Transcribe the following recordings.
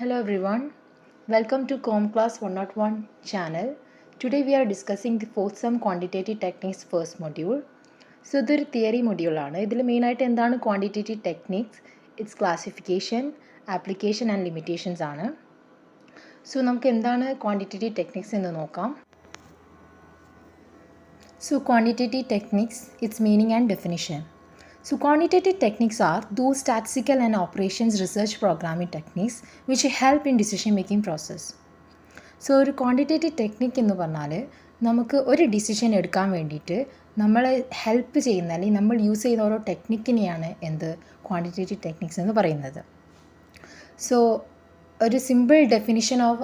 Hello everyone, welcome to ComClass 101 channel. Today we are discussing the fourth sum quantitative techniques first module. So ഇതൊരു theory മൊഡ്യൂളാണ്. ഇതിൽ മെയിനായിട്ട് എന്താണ് quantitative techniques, it's classification, application and limitations ആണ്. So നമുക്ക് എന്താണ് quantitative techniques എന്ന് നോക്കാം. So quantitative techniques, its meaning and definition. So quantitative techniques are those statistical and operations research programming techniques which help in decision making process. So ഒരു quantitative technique എന്ന് പറഞ്ഞാൽ നമുക്ക് ഒരു ഡിസിഷൻ എടുക്കാൻ വേണ്ടിയിട്ട് നമ്മളെ ഹെൽപ്പ് ചെയ്യുന്ന അല്ലെങ്കിൽ നമ്മൾ യൂസ് ചെയ്യുന്ന ഓരോ ടെക്നിക്കിനെയാണ് ക്വാണ്ടിറ്റേറ്റീവ് ടെക്നിക്സ് എന്ന് പറയുന്നത്. സോ ഒരു simple definition of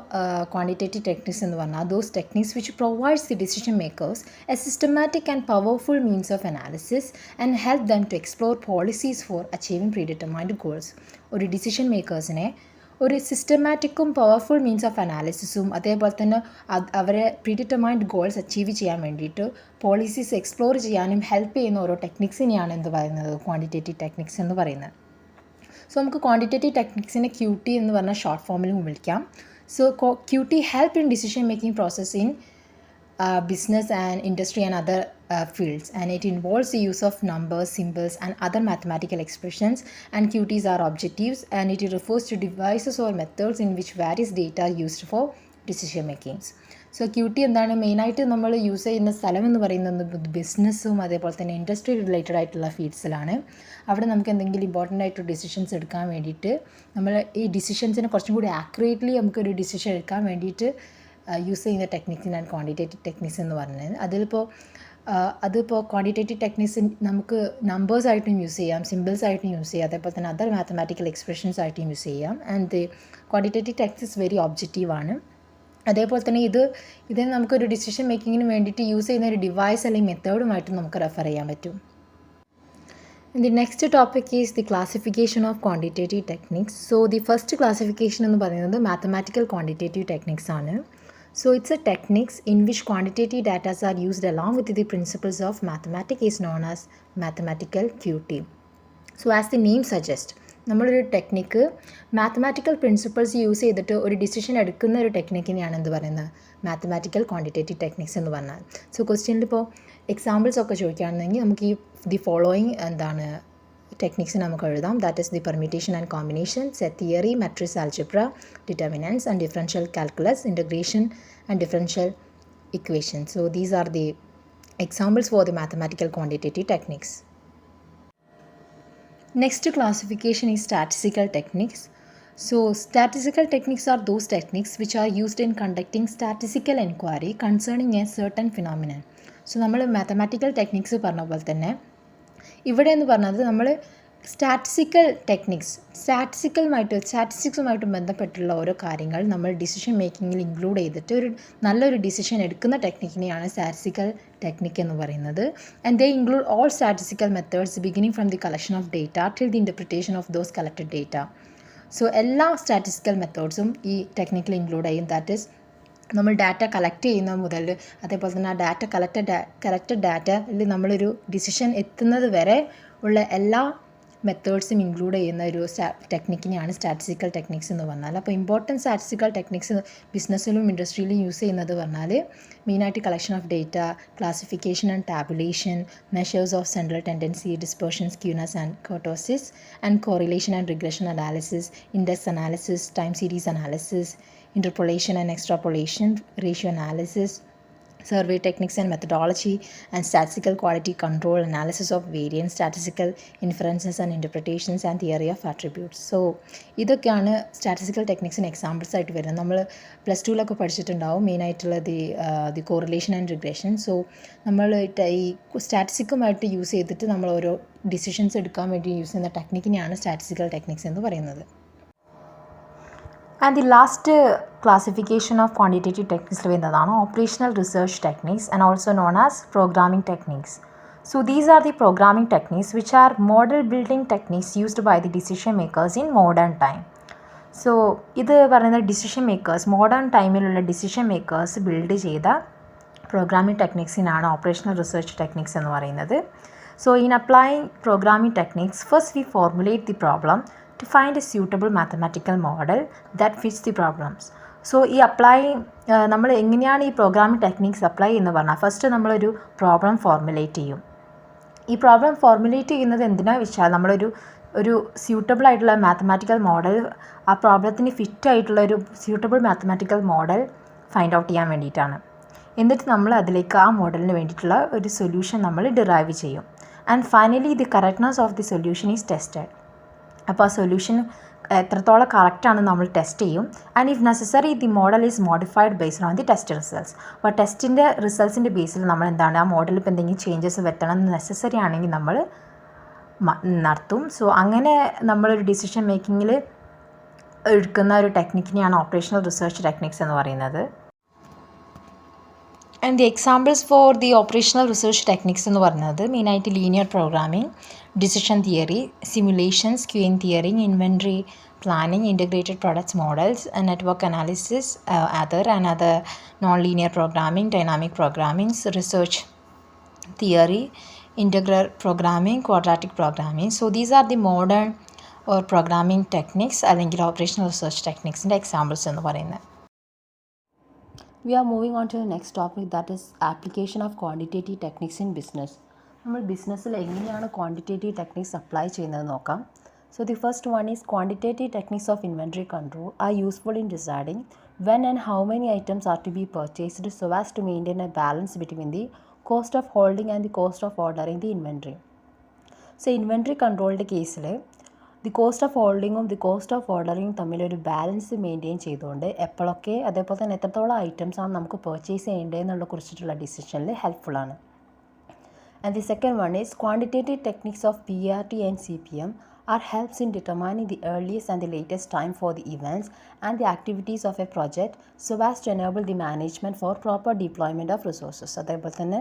quantitative techniques എന്ന് പറഞ്ഞാൽ those techniques which provides the decision makers a systematic and powerful means of analysis and help them to explore policies for achieving predetermined goals. ഒരു decision മേക്കേഴ്സിനെ ഒരു സിസ്റ്റമാറ്റിക്കും powerful means of അനാലിസിസും അതേപോലെ തന്നെ അവരെ പ്രീഡിറ്റർമൈൻഡ് ഗോൾസ് അച്ചീവ് ചെയ്യാൻ വേണ്ടിയിട്ട് പോളിസീസ് എക്സ്പ്ലോർ ചെയ്യാനും ഹെൽപ്പ് ചെയ്യുന്ന ഓരോ ടെക്നിക്സിനെയാണ് പറയുന്നത് ക്വാണ്ടിറ്റേറ്റീവ് ടെക്നിക്സ് എന്ന് പറയുന്നത്. സോ നമുക്ക് ക്വാണ്ടിറ്റേറ്റീവ് ടെക്നിക്സിനെ QT എന്ന് പറഞ്ഞ ഷോർട്ട് ഫോമിലും വിളിക്കാം. So QT help in decision making process in business and industry and other fields, and it involves the use of numbers, symbols and other mathematical expressions, and QTs are objectives, and it refers to devices or methods in which various data are used for decision makings. So QT എന്താണ് മെയിനായിട്ട് നമ്മൾ use ചെയ്യുന്ന സ്ഥലം എന്ന് പറയുന്നത് ബിസിനസ്സും അതേപോലെ തന്നെ ഇൻഡസ്ട്രി റിലേറ്റഡ് ആയിട്ടുള്ള ഫീൽഡ്സിലാണ്. അവിടെ നമുക്ക് എന്തെങ്കിലും ഇമ്പോർട്ടൻ്റ് ആയിട്ട് ഡിസിഷൻസ് എടുക്കാൻ വേണ്ടിയിട്ട് നമ്മൾ ഈ ഡിസിഷൻസിനെ കുറച്ചും കൂടി ആക്യുറേറ്റ്ലി നമുക്കൊരു ഡിസിഷൻ എടുക്കാൻ വേണ്ടിയിട്ട് യൂസ് ചെയ്യുന്ന ടെക്നിക്സിനാണ് ക്വാണ്ടിറ്റേറ്റീവ് ടെക്നിക്സ് എന്ന് പറഞ്ഞത്. അതിപ്പോൾ ക്വാണ്ടിറ്റേറ്റീവ് ടെക്നിക്സ് നമുക്ക് നമ്പേഴ്സായിട്ടും യൂസ് ചെയ്യാം, സിമ്പിൾസ് ആയിട്ടും യൂസ് ചെയ്യാം, അതേപോലെ തന്നെ അതർ മാത്തമാറ്റിക്കൽ എക്സ്പ്രഷൻസ് ആയിട്ടും യൂസ് ചെയ്യാം. ആൻഡ് ക്വാണ്ടിറ്റേറ്റീവ് ടെക്നിക്സ് വെരി ഒബ്ജക്റ്റീവാണ്. അതേപോലെ തന്നെ ഇതിനെ നമുക്കൊരു ഡിസിഷൻ മേക്കിങ്ങിന് വേണ്ടിയിട്ട് യൂസ് ചെയ്യുന്ന ഒരു ഡിവൈസ് അല്ലെങ്കിൽ മെത്തേഡുമായിട്ട് നമുക്ക് റെഫർ ചെയ്യാൻ പറ്റും. The next topic is the classification of quantitative techniques. So the first classification എന്ന് പറയുന്നത് mathematical quantitative techniques ആണ്. So it's a techniques in which quantitative data are used along with the principles of mathematics is known as mathematical QT. So as the name suggests, നമ്മളൊരു technique mathematical principles use ചെയ്തിട്ട് ഒരു decision എടുക്കുന്ന ഒരു ടെക്നിക്കിനെയാണ് പറയുന്നത് mathematical quantitative techniques എന്ന് പറഞ്ഞാൽ. So ക്വസ്റ്റ്യനിൽ ഇപ്പോൾ എക്സാമ്പിൾസ് ഒക്കെ ചോദിക്കുകയാണെന്നെങ്കിൽ നമുക്ക് ദി ഫോളോയിങ് ടെക്നിക്സ് നമുക്ക് എഴുതാം. That is the permutation and combination, set theory, matrix algebra, determinants and differential calculus, integration and differential equation. So these are the examples for the mathematical quantitative techniques. Next classification is statistical techniques. So statistical techniques are those techniques which are used in conducting statistical inquiry concerning a certain phenomenon. So നമ്മൾ mathematical techniques പറഞ്ഞ പോലെ തന്നെ ഇവിടെ എന്ന് പറഞ്ഞത് നമ്മൾ സ്റ്റാറ്റിസ്റ്റിക്സുമായിട്ട് ബന്ധപ്പെട്ടുള്ള ഓരോ കാര്യങ്ങൾ നമ്മൾ ഡിസിഷൻ മേക്കിങ്ങിൽ ഇൻക്ലൂഡ് ചെയ്തിട്ട് നല്ലൊരു ഡിസിഷൻ എടുക്കുന്ന ടെക്നിക്കിനെയാണ് സ്റ്റാറ്റിസ്റ്റിക്കൽ ടെക്നിക്ക് എന്ന് പറയുന്നത്. And they include all statistical methods beginning from the collection of data till the interpretation of those collected data. So എല്ലാ സ്റ്റാറ്റിസ്റ്റിക്കൽ മെത്തേഡ്സും ഈ ടെക്നിക്കിൽ ഇൻക്ലൂഡ് ചെയ്യും. ദാറ്റ് ഈസ് നമ്മൾ ഡാറ്റ കളക്ട് ചെയ്യുന്ന മുതൽ അതേപോലെ തന്നെ ആ കളക്റ്റഡ് ഡാറ്റയിൽ നമ്മളൊരു ഡിസിഷൻ എത്തുന്നത് വരെ ഉള്ള എല്ലാ മെത്തേഡ്സും ഇൻക്ലൂഡ് ചെയ്യുന്ന ഒരു ടെക്നിക്കിനെയാണ് സ്റ്റാറ്റിസ്റ്റിക്കൽ ടെക്നിക്സ് എന്ന് പറഞ്ഞാൽ. അപ്പോൾ ഇമ്പോർട്ടൻറ്റ് സ്റ്റാറ്റിസ്റ്റിക്കൽ ടെക്നിക്സ് ബിസിനസ്സിലും ഇൻഡസ്ട്രിയിലും യൂസ് ചെയ്യുന്നത് പറഞ്ഞാൽ മെയിനായിട്ട് collection of data, classification and tabulation, measures of central tendency, dispersion, skewness and kurtosis, and correlation and regression analysis, index analysis, time series analysis, interpolation and extrapolation, ratio analysis, survey techniques and methodology, and statistical quality control, analysis of variance, statistical inferences and interpretations, and theory of attributes. So ഇതൊക്കെയാണ് statistical ടെക്നിക്സിന് examples ആയിട്ട് വരുന്നത്. നമ്മൾ +2 പഠിച്ചിട്ടുണ്ടാവും മെയിനായിട്ടുള്ള the correlation and regression. So നമ്മൾ ഈ സ്റ്റാറ്റിസ്റ്റിക്കുമായിട്ട് use ചെയ്തിട്ട് നമ്മൾ ഓരോ ഡിസിഷൻസ് എടുക്കാൻ വേണ്ടി യൂസ് ചെയ്യുന്ന ടെക്നിക്കിനെയാണ് സ്റ്റാറ്റിസ്റ്റിക്കൽ ടെക്നിക്സ് എന്ന് പറയുന്നത്. And the last classification of quantitative techniques വരുന്നതാണ് operational research techniques and also known as programming techniques. So these are the programming techniques which are model building techniques used by the decision makers in modern time. So ഇത് പറയുന്നത് decision makers modern ടൈമിലുള്ള decision makers build ചെയ്ത programming ടെക്നിക്സിനാണ് operational research techniques എന്ന് പറയുന്നത്. So in applying programming techniques, first we formulate the problem to find a suitable mathematical model that fits the problems. So ഈ നമ്മൾ എങ്ങനെയാണ് ഈ programming techniques apply എന്ന് പറഞ്ഞാൽ ഫസ്റ്റ് നമ്മളൊരു പ്രോബ്ലം ഫോർമുലേറ്റ് ചെയ്യും. ഈ പ്രോബ്ലം ഫോർമുലേറ്റ് ചെയ്യുന്നത് എന്തിനാണെന്ന് വെച്ചാൽ ഒരു സ്യൂട്ടബിൾ ആയിട്ടുള്ള മാത്തമാറ്റിക്കൽ മോഡൽ, ആ പ്രോബ്ലത്തിന് ഫിറ്റ് ആയിട്ടുള്ള ഒരു suitable mathematical model find out ചെയ്യാൻ വേണ്ടിയിട്ടാണ്. എന്നിട്ട് നമ്മൾ അതിലേക്ക് ആ മോഡലിന് വേണ്ടിയിട്ടുള്ള ഒരു സൊല്യൂഷൻ നമ്മൾ ഡിറൈവ് ചെയ്യും. And finally the correctness of the solution is tested. അപ്പോൾ ആ സൊല്യൂഷൻ എത്രത്തോളം കറക്റ്റാണ് നമ്മൾ ടെസ്റ്റ് ചെയ്യും. And if necessary the model is modified based on the test results. അപ്പോൾ ടെസ്റ്റിൻ്റെ റിസൾട്ട്സിൻ്റെ ബേസിൽ നമ്മൾ എന്താണ് ആ മോഡലിൽ ഇപ്പോൾ എന്തെങ്കിലും ചേഞ്ചസ് വരുത്തണം എന്ന് നെസസറി ആണെങ്കിൽ നമ്മൾ നടത്തും. സോ അങ്ങനെ നമ്മളൊരു ഡിസിഷൻ മേക്കിങ്ങിൽ എടുക്കുന്ന ഒരു ടെക്നിക്കിനെയാണ് ഓപ്പറേഷണൽ റിസർച്ച് ടെക്നിക്സ് എന്ന് പറയുന്നത്. And the examples for the operational research techniques എന്ന് പറയുന്നത് മെയിനായിട്ട് linear programming, decision theory, simulations, queuing theory, inventory planning, integrated products models, network analysis, other non-linear programming, dynamic programming, research theory, integral programming, quadratic programming. So these are the modern or programming techniques അല്ലെങ്കിൽ operational research techniques-ൻ്റെ examples എന്ന് പറയുന്നത്. We are moving on to the next topic, that is application of quantitative techniques in business. നമ്മൾ ബിസിനസ്സിൽ എങ്ങനെയാണ് quantitative techniques apply ചെയ്യുന്നത് നോക്കാം. So the first one is quantitative techniques of inventory control are useful in deciding when and how many items are to be purchased so as to maintain a balance between the cost of holding and the cost of ordering the inventory. So inventory കൺട്രോളിൻ്റെ കേസിൽ the cost of ഹോൾഡിങ്ങും the cost of ഓർഡറിങ്ങും തമ്മിലൊരു balance maintain ചെയ്തുകൊണ്ട് എപ്പോഴൊക്കെ അതേപോലെ തന്നെ എത്രത്തോളം ഐറ്റംസാണ് നമുക്ക് പർച്ചേസ് ചെയ്യേണ്ടതെന്നുള്ള കുറിച്ചിട്ടുള്ള ഡിസിഷനിൽ ഹെൽപ്ഫുള്ളാണ്. And the second one is quantitative techniques of PRT and CPM are helps in determining the earliest and the latest time for the events and the activities of a project so as to enable the management for proper deployment of resources. അതേപോലെ തന്നെ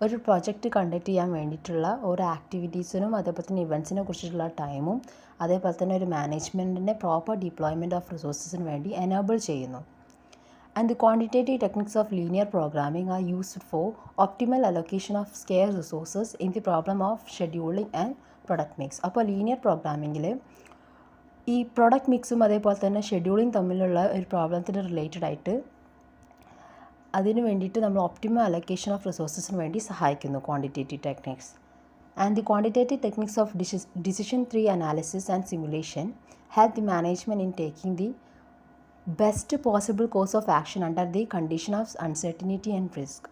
ഒരു project conduct ചെയ്യാൻ വേണ്ടിയിട്ടുള്ള ഓരോ ആക്ടിവിറ്റീസിനും അതേപോലെ തന്നെ ഇവൻറ്റ്സിനെ കുറിച്ചിട്ടുള്ള ടൈമും അതേപോലെ തന്നെ ഒരു മാനേജ്മെൻറ്റിൻ്റെ പ്രോപ്പർ ഡിപ്ലോയ്മെൻറ്റ് ഓഫ് റിസോഴ്സസിന് വേണ്ടി എനേബിൾ ചെയ്യുന്നു. And the quantitative techniques of linear programming are used for optimal allocation of scarce resources in the problem of scheduling and product mix. അപ്പോൾ ലീനിയർ പ്രോഗ്രാമിങ്ങിൽ ഈ പ്രൊഡക്റ്റ് മിക്സും അതേപോലെ തന്നെ ഷെഡ്യൂളിങ് തമ്മിലുള്ള ഒരു പ്രോബ്ലത്തിന് റിലേറ്റഡ് ആയിട്ട് അതിന് വേണ്ടിയിട്ട് നമ്മൾ ഒപ്റ്റിമൽ അലൊക്കേഷൻ ഓഫ് റിസോഴ്സസിന് വേണ്ടി സഹായിക്കുന്നു quantitative techniques. And the quantitative techniques of decision tree analysis and simulation help the management in taking the best possible course of action under the condition of uncertainty and risk.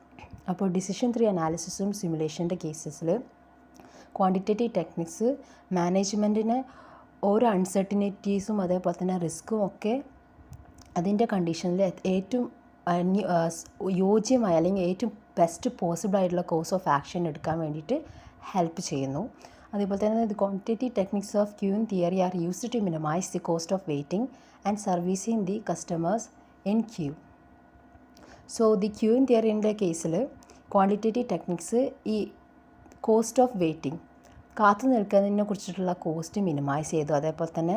അപ്പോൾ decision tree അനാലിസിസും സിമുലേഷൻ്റെ കേസസിൽ quantitative techniques മാനേജ്മെൻറ്റിന് ഓരോ അൺസർട്ടനിറ്റീസും അതേപോലെ തന്നെ റിസ്ക്കും ഒക്കെ അതിൻ്റെ കണ്ടീഷനിൽ ഏറ്റവും യോജ്യമായ അല്ലെങ്കിൽ ഏറ്റവും ബെസ്റ്റ് പോസിബിൾ ആയിട്ടുള്ള കോഴ്സ് ഓഫ് ആക്ഷൻ എടുക്കാൻ വേണ്ടിയിട്ട് ഹെൽപ്പ് ചെയ്യുന്നു. അതേപോലെ തന്നെ the quantitative techniques of queuing theory are used to minimize the cost of waiting and servicing the customers in queue. So the queuing തിയറിൻ്റെ കേസിൽ ക്വാണ്ടിറ്റേറ്റീവ് ടെക്നിക്സ് ഈ cost of waiting കാത്തു നിൽക്കുന്നതിനെ കുറിച്ചിട്ടുള്ള കോസ്റ്റ് മിനിമൈസ് ചെയ്തു. അതേപോലെ തന്നെ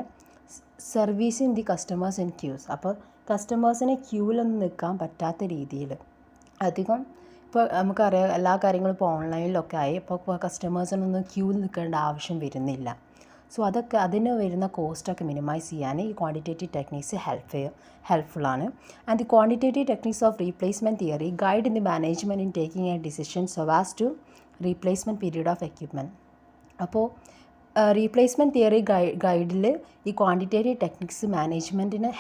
servicing the customers in queues. അപ്പോൾ കസ്റ്റമേഴ്സിനെ ക്യൂവിലൊന്നും നിൽക്കാൻ പറ്റാത്ത രീതിയിൽ അധികം ഇപ്പോൾ നമുക്കറിയാം എല്ലാ കാര്യങ്ങളും ഇപ്പോൾ ഓൺലൈനിലൊക്കെ ആയി. ഇപ്പോൾ കസ്റ്റമേഴ്സിനൊന്നും ക്യൂവിൽ നിൽക്കേണ്ട ആവശ്യം വരുന്നില്ല. സോ അതൊക്കെ അതിന് വരുന്ന കോസ്റ്റൊക്കെ മിനിമൈസ് ചെയ്യാൻ ഈ ക്വാണ്ടിറ്റേറ്റീവ് ടെക്നിക്സ് ഹെൽപ്ഫുള്ളാണ്. And the quantitative techniques of replacement theory guide in the management in taking a decision so as to replacement period of equipment. അപ്പോൾ റീപ്ലേസ്മെൻറ്റ് തിയറി ഗൈഡിൽ ഈ ക്വാണ്ടിറ്റേറ്റീവ് ടെക്നിക്സ് മാനേജ്മെൻറ്റിനെ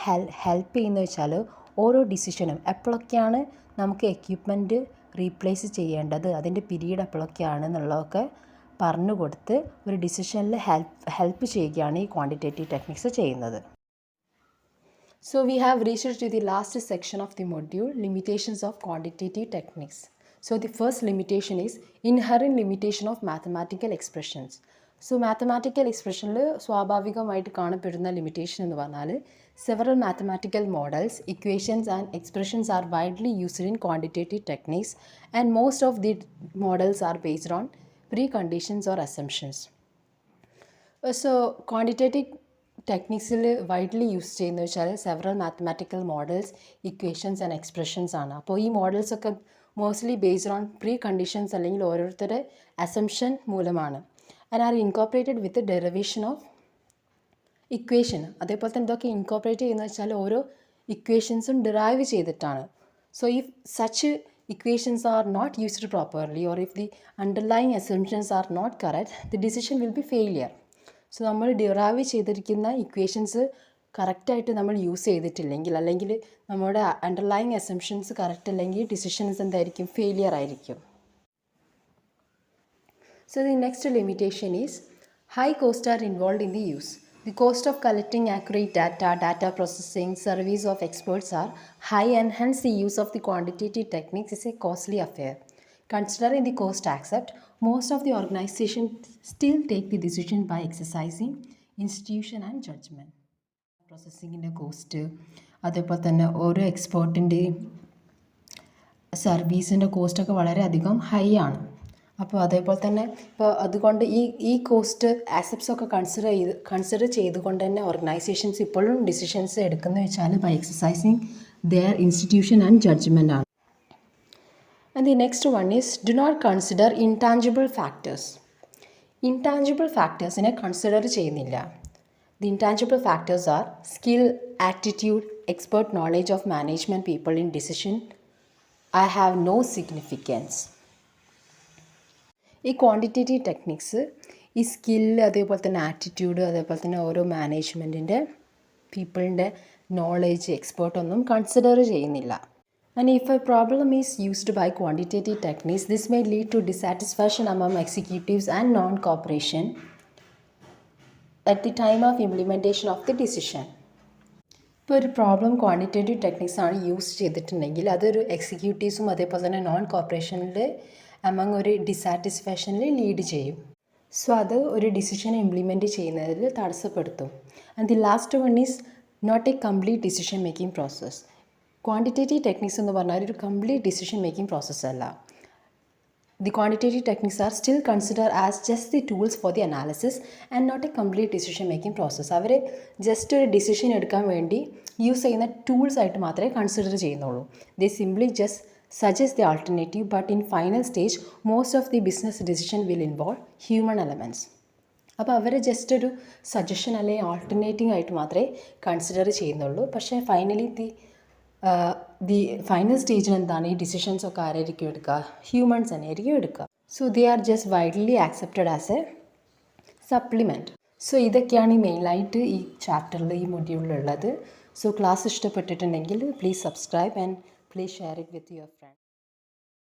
ഹെൽപ്പ് ചെയ്യുന്നത് വെച്ചാൽ ഓരോ ഡിസിഷനും എപ്പോഴൊക്കെയാണ് നമുക്ക് എക്യുപ്മെൻറ്റ് റീപ്ലേസ് ചെയ്യേണ്ടത്, അതിൻ്റെ പീരീഡ് എപ്പോഴൊക്കെയാണ് എന്നുള്ളതൊക്കെ പറഞ്ഞു കൊടുത്ത് ഒരു ഡിസിഷനിൽ ഹെൽപ്പ് ചെയ്യുകയാണ് ഈ ക്വാണ്ടിറ്റേറ്റീവ് ടെക്നിക്സ് ചെയ്യുന്നത്. So we have reached to the last section of the module, limitations of quantitative techniques. So the first limitation is inherent limitation of mathematical expressions. So mathematical expressionൽ സ്വാഭാവികമായിട്ട് കാണപ്പെടുന്ന limitation എന്ന് പറഞ്ഞാൽ several mathematical models, equations and expressions are widely used in quantitative techniques and most of the models are based on preconditions or assumptions. So quantitative ടെക്നിക്സിൽ widely use ചെയ്യുന്നത് വെച്ചാൽ several mathematical models, equations and expressions ആണ്. അപ്പോൾ ഈ മോഡൽസൊക്കെ mostly based on pre conditions അല്ലെങ്കിൽ ഓരോരുത്തരുടെ assumption മൂലമാണ്. And are incorporated with derivation of equation. അതേപോലെ തന്നെ ഇതൊക്കെ ഇൻകോപ്പറേറ്റ് ചെയ്യുന്നത് വെച്ചാൽ ഓരോ ഇക്വേഷൻസും ഡിറൈവ് ചെയ്തിട്ടാണ്. So if such equations are not used properly or if the underlying assumptions are not correct, the decision will be failure. So നമ്മൾ derive ചെയ്തിരിക്കുന്ന ഇക്വേഷൻസ് കറക്റ്റായിട്ട് നമ്മൾ യൂസ് ചെയ്തിട്ടില്ലെങ്കിൽ, അല്ലെങ്കിൽ നമ്മുടെ അണ്ടർലൈങ് അസംഷൻസ് കറക്റ്റ് അല്ലെങ്കിൽ ഡിസിഷൻസ് എന്തായിരിക്കും, ഫെയിലിയർ ആയിരിക്കും. So the next limitation is high costs are involved in the use. The cost of collecting accurate data, data processing, service of experts are high, and hence the use of the quantitative techniques is a costly affair. Considering the cost aspect, most of the organizations still take the decision by exercising institution and judgment. പ്രോസസ്സിങ്ങിൻ്റെ cost, അതേപോലെ തന്നെ ഓരോ എക്സ്പേർട്ടിൻ്റെയും സർവീസിൻ്റെ കോസ്റ്റൊക്കെ വളരെയധികം high ആണ്. അപ്പോൾ അതേപോലെ തന്നെ ഇപ്പോൾ അതുകൊണ്ട് ഈ കോസ്റ്റ് ആസെപ്റ്റ്സൊക്കെ കൺസിഡർ ചെയ്തുകൊണ്ട് തന്നെ ഓർഗനൈസേഷൻസ് ഇപ്പോഴും ഡിസിഷൻസ് എടുക്കുന്നത് വെച്ചാൽ by exercising their institution and judgment ആണ്. And the next one is do not consider intangible factors. Intangible ഫാക്ടേഴ്സിനെ കൺസിഡർ ചെയ്യുന്നില്ല. The intangible factors are skill, attitude, expert knowledge of management people in decision I have no significance. ഈ quantitative techniques ഈ skill, അതേപോലെ തന്നെ attitude, അതേപോലെ തന്നെ ഓരോ മാനേജ്മെൻറ്റിൻ്റെ പീപ്പിളിൻ്റെ നോളേജ്, എക്സ്പേർട്ടൊന്നും കൺസിഡർ ചെയ്യുന്നില്ല. And if a problem is used by quantitative techniques, this may lead to dissatisfaction among executives and non cooperation at the time of implementation of the decision. ഇപ്പോൾ ഒരു പ്രോബ്ലം ക്വാണ്ടിറ്റേറ്റീവ് ടെക്നിക്സ് ആണ് use ചെയ്തിട്ടുണ്ടെങ്കിൽ അതൊരു എക്സിക്യൂട്ടീവ്സും അതേപോലെ തന്നെ non കോപ്പറേഷനിൽ among ഒരു ഡിസാറ്റിസ്ഫാക്ഷനിൽ lead ചെയ്യും. So അത് ഒരു ഡിസിഷൻ ഇംപ്ലിമെൻറ്റ് ചെയ്യുന്നതിൽ തടസ്സപ്പെടുത്തും. And the last one is not a complete decision making process. Quantitative techniques എന്ന് പറഞ്ഞാൽ ഒരു കംപ്ലീറ്റ് ഡിസിഷൻ മേക്കിംഗ് പ്രോസസ്സ് അല്ല. The quantitative techniques are still considered as just the tools for the analysis and not a complete decision making process. അവർ just ഒരു decision എടുക്കാൻ വേണ്ടി use ചെയ്യുന്ന tools ആയിട്ട് മാത്രമേ കൺസിഡർ ചെയ്യുന്നുള്ളൂ. They simply just suggest the alternative, but in final stage most of the business decision will involve human elements. അപ്പോൾ അവർ ജസ്റ്റ് ഒരു സജഷൻ അല്ലെങ്കിൽ ആൾട്ടർനേറ്റീവ് ആയിട്ട് മാത്രമേ കൺസിഡർ ചെയ്യുന്നുള്ളൂ. പക്ഷേ ഫൈനലി ദി ഫൈനൽ സ്റ്റേജിൽ എന്താണ്, ഈ ഡിസിഷൻസ് ഒക്കെ ആരായിരിക്കും എടുക്കുക, ഹ്യൂമൻസ് തന്നെയായിരിക്കും എടുക്കുക. So they are just widely accepted as A supplement. So ഇതൊക്കെയാണ് ഈ മെയിനായിട്ട് ഈ ചാപ്റ്ററിൽ, ഈ മൊഡ്യൂളിലുള്ളത്. സോ ക്ലാസ് ഇഷ്ടപ്പെട്ടിട്ടുണ്ടെങ്കിൽ please subscribe and please share it with your friends.